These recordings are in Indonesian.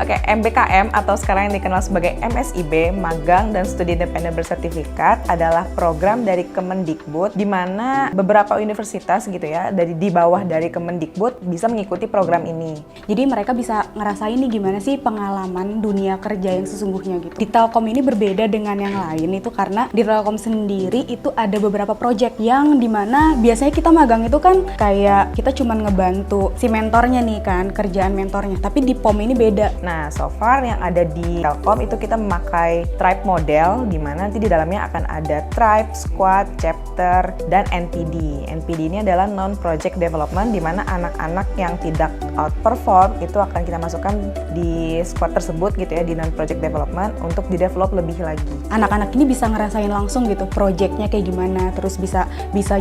Oke, MBKM atau sekarang yang dikenal sebagai MSIB, Magang dan Studi Independen Bersertifikat, adalah program dari Kemendikbud di mana beberapa universitas gitu ya, di bawah dari Kemendikbud bisa mengikuti program ini. Jadi mereka bisa ngerasain nih gimana sih pengalaman dunia kerja yang sesungguhnya gitu. Di Telkom ini berbeda dengan yang lain itu karena di Telkom sendiri itu ada beberapa project yang dimana biasanya kita magang itu kan kayak kita cuman ngebantu si mentornya nih kan, kerjaan mentornya. Tapi di POM ini beda. Nah, so far yang ada di Telkom itu kita memakai tribe model, di mana nanti di dalamnya akan ada tribe, squad, chapter, dan NPD. NPD ini adalah non-project development, di mana anak-anak yang tidak outperform itu akan kita masukkan di squad tersebut gitu ya, di non-project development untuk di-develop lebih lagi. Anak-anak ini bisa ngerasain langsung gitu projectnya kayak gimana, terus bisa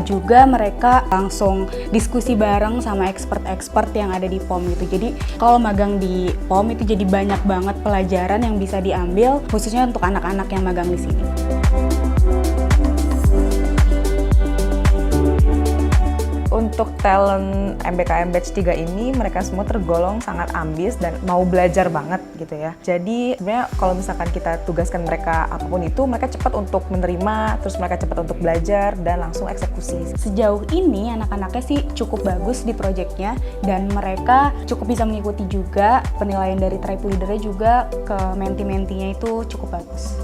juga mereka langsung diskusi bareng sama expert-expert yang ada di POM gitu. Jadi kalau magang di POM itu jadi banyak banget pelajaran yang bisa diambil khususnya untuk anak-anak yang magang di sini. Untuk talent MBKM Batch 3 ini, mereka semua tergolong sangat ambis dan mau belajar banget gitu ya. Jadi sebenarnya kalau misalkan kita tugaskan mereka apapun itu, mereka cepat untuk menerima, terus mereka cepat untuk belajar dan langsung eksekusi. Sejauh ini anak-anaknya sih cukup bagus di proyeknya dan mereka cukup bisa mengikuti juga penilaian dari tribe leader-nya juga ke menti-mentinya itu cukup bagus.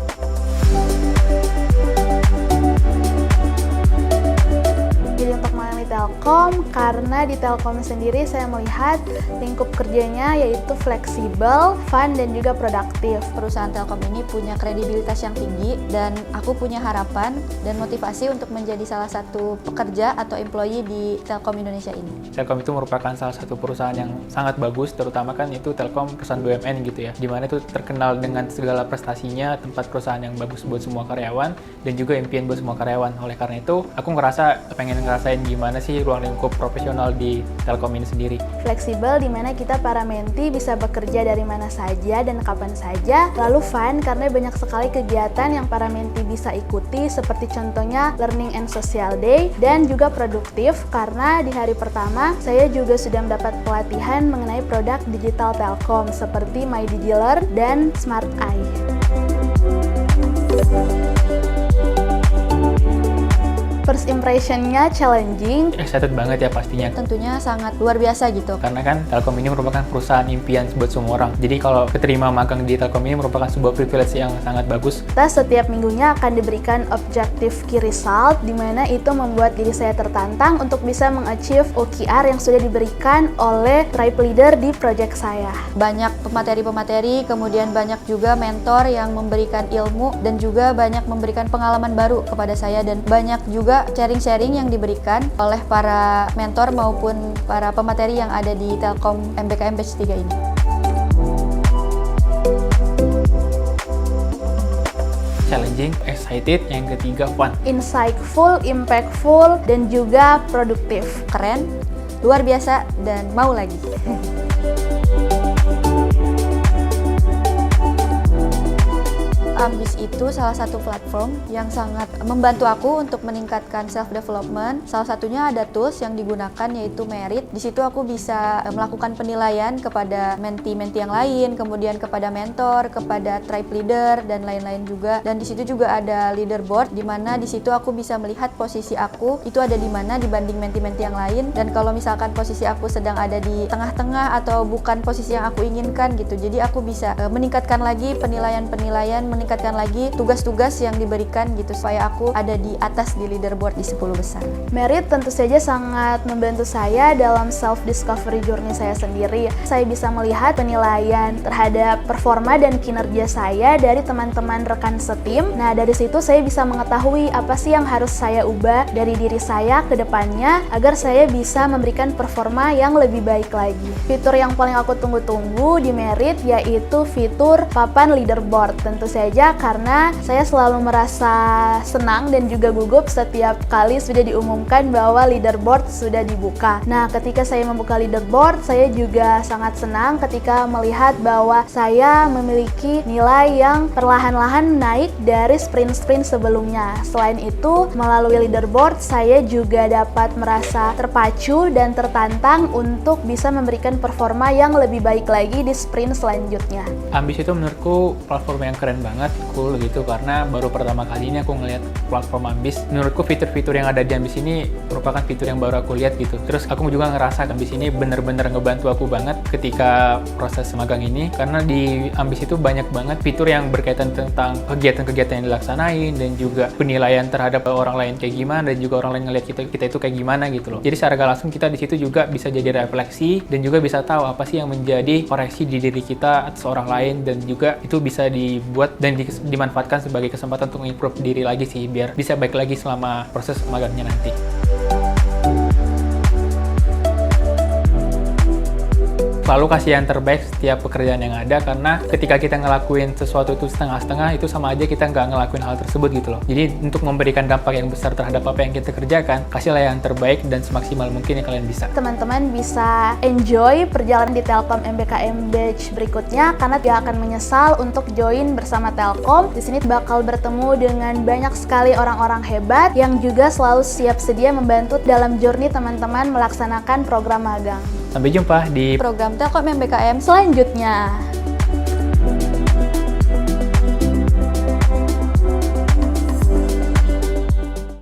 Jadi untuk mengalami Telkom, karena di Telkom sendiri saya melihat lingkup kerjanya yaitu fleksibel, fun, dan juga produktif. Perusahaan Telkom ini punya kredibilitas yang tinggi dan aku punya harapan dan motivasi untuk menjadi salah satu pekerja atau employee di Telkom Indonesia ini. Telkom itu merupakan salah satu perusahaan yang sangat bagus, terutama kan itu Telkom perusahaan BUMN gitu ya, dimana itu terkenal dengan segala prestasinya, tempat perusahaan yang bagus buat semua karyawan dan juga impian buat semua karyawan. Oleh karena itu, aku pengen ngerasain gimana sih ruang lingkup profesional di Telkom ini sendiri. Fleksibel di mana kita para menti bisa bekerja dari mana saja dan kapan saja. Lalu fun karena banyak sekali kegiatan yang para menti bisa ikuti seperti contohnya Learning and Social Day, dan juga produktif karena di hari pertama saya juga sudah mendapat pelatihan mengenai produk digital Telkom seperti MyDigiLearn dan Smart Eye. First impression-nya challenging. Excited banget ya pastinya. Tentunya sangat luar biasa gitu. Karena kan Telkom ini merupakan perusahaan impian buat semua orang. Jadi kalau keterima magang di Telkom ini merupakan sebuah privilege yang sangat bagus. Kita setiap minggunya akan diberikan objective key result, di mana itu membuat diri saya tertantang untuk bisa mengachieve OKR yang sudah diberikan oleh tribe leader di project saya. Banyak pemateri-pemateri, kemudian banyak juga mentor yang memberikan ilmu dan juga banyak memberikan pengalaman baru kepada saya, dan banyak juga sharing-sharing yang diberikan oleh para mentor maupun para pemateri yang ada di Telkom MBKM Batch 3 ini. Challenging, excited, yang ketiga fun. Insightful, impactful, dan juga produktif. Keren, luar biasa, dan mau lagi. Ambis itu salah satu platform yang sangat membantu aku untuk meningkatkan self-development. Salah satunya ada tools yang digunakan yaitu Merit. Di situ aku bisa melakukan penilaian kepada menti-menti yang lain, kemudian kepada mentor, kepada tribe leader, dan lain-lain juga. Dan di situ juga ada leaderboard, di mana di situ aku bisa melihat posisi aku itu ada di mana dibanding menti-menti yang lain. Dan kalau misalkan posisi aku sedang ada di tengah-tengah atau bukan posisi yang aku inginkan gitu, jadi aku bisa meningkatkan lagi penilaian-penilaian, meningkatkan lagi tugas-tugas yang diberikan gitu supaya aku ada di atas di leaderboard di 10 besar. Merit tentu saja sangat membantu saya dalam self-discovery journey saya sendiri. Saya bisa melihat penilaian terhadap performa dan kinerja saya dari teman-teman rekan setim. Nah, dari situ saya bisa mengetahui apa sih yang harus saya ubah dari diri saya ke depannya agar saya bisa memberikan performa yang lebih baik lagi. Fitur yang paling aku tunggu-tunggu di Merit yaitu fitur papan leaderboard. Tentu saja bekerja karena saya selalu merasa senang dan juga gugup setiap kali sudah diumumkan bahwa leaderboard sudah dibuka. Nah, ketika saya membuka leaderboard, saya juga sangat senang ketika melihat bahwa saya memiliki nilai yang perlahan-lahan naik dari sprint-sprint sebelumnya. Selain itu, melalui leaderboard, saya juga dapat merasa terpacu dan tertantang untuk bisa memberikan performa yang lebih baik lagi di sprint selanjutnya. Ambis itu menurutku platform yang keren banget, cool gitu, karena baru pertama kali ini aku ngeliat platform Ambis. Menurutku fitur-fitur yang ada di Ambis ini merupakan fitur yang baru aku lihat gitu. Terus aku juga ngerasa Ambis ini bener-bener ngebantu aku banget ketika proses magang ini, karena di Ambis itu banyak banget fitur yang berkaitan tentang kegiatan-kegiatan yang dilaksanain dan juga penilaian terhadap orang lain kayak gimana, dan juga orang lain ngeliat kita itu kayak gimana gitu loh. Jadi secara gak langsung kita di situ juga bisa jadi refleksi dan juga bisa tahu apa sih yang menjadi koreksi di diri kita atas orang lain, dan juga itu bisa dibuat dan dimanfaatkan sebagai kesempatan untuk improve diri lagi sih, biar bisa baik lagi selama proses magangnya nanti. Selalu kasih yang terbaik setiap pekerjaan yang ada, karena ketika kita ngelakuin sesuatu itu setengah-setengah, itu sama aja kita nggak ngelakuin hal tersebut gitu loh. Jadi untuk memberikan dampak yang besar terhadap apa yang kita kerjakan, kasihlah yang terbaik dan semaksimal mungkin yang kalian bisa. Teman-teman bisa enjoy perjalanan di Telkom MBKM Batch berikutnya, karena dia akan menyesal untuk join bersama Telkom. Di sini bakal bertemu dengan banyak sekali orang-orang hebat yang juga selalu siap sedia membantu dalam journey teman-teman melaksanakan program magang. Sampai jumpa di Program Telkom MBKM Selanjutnya.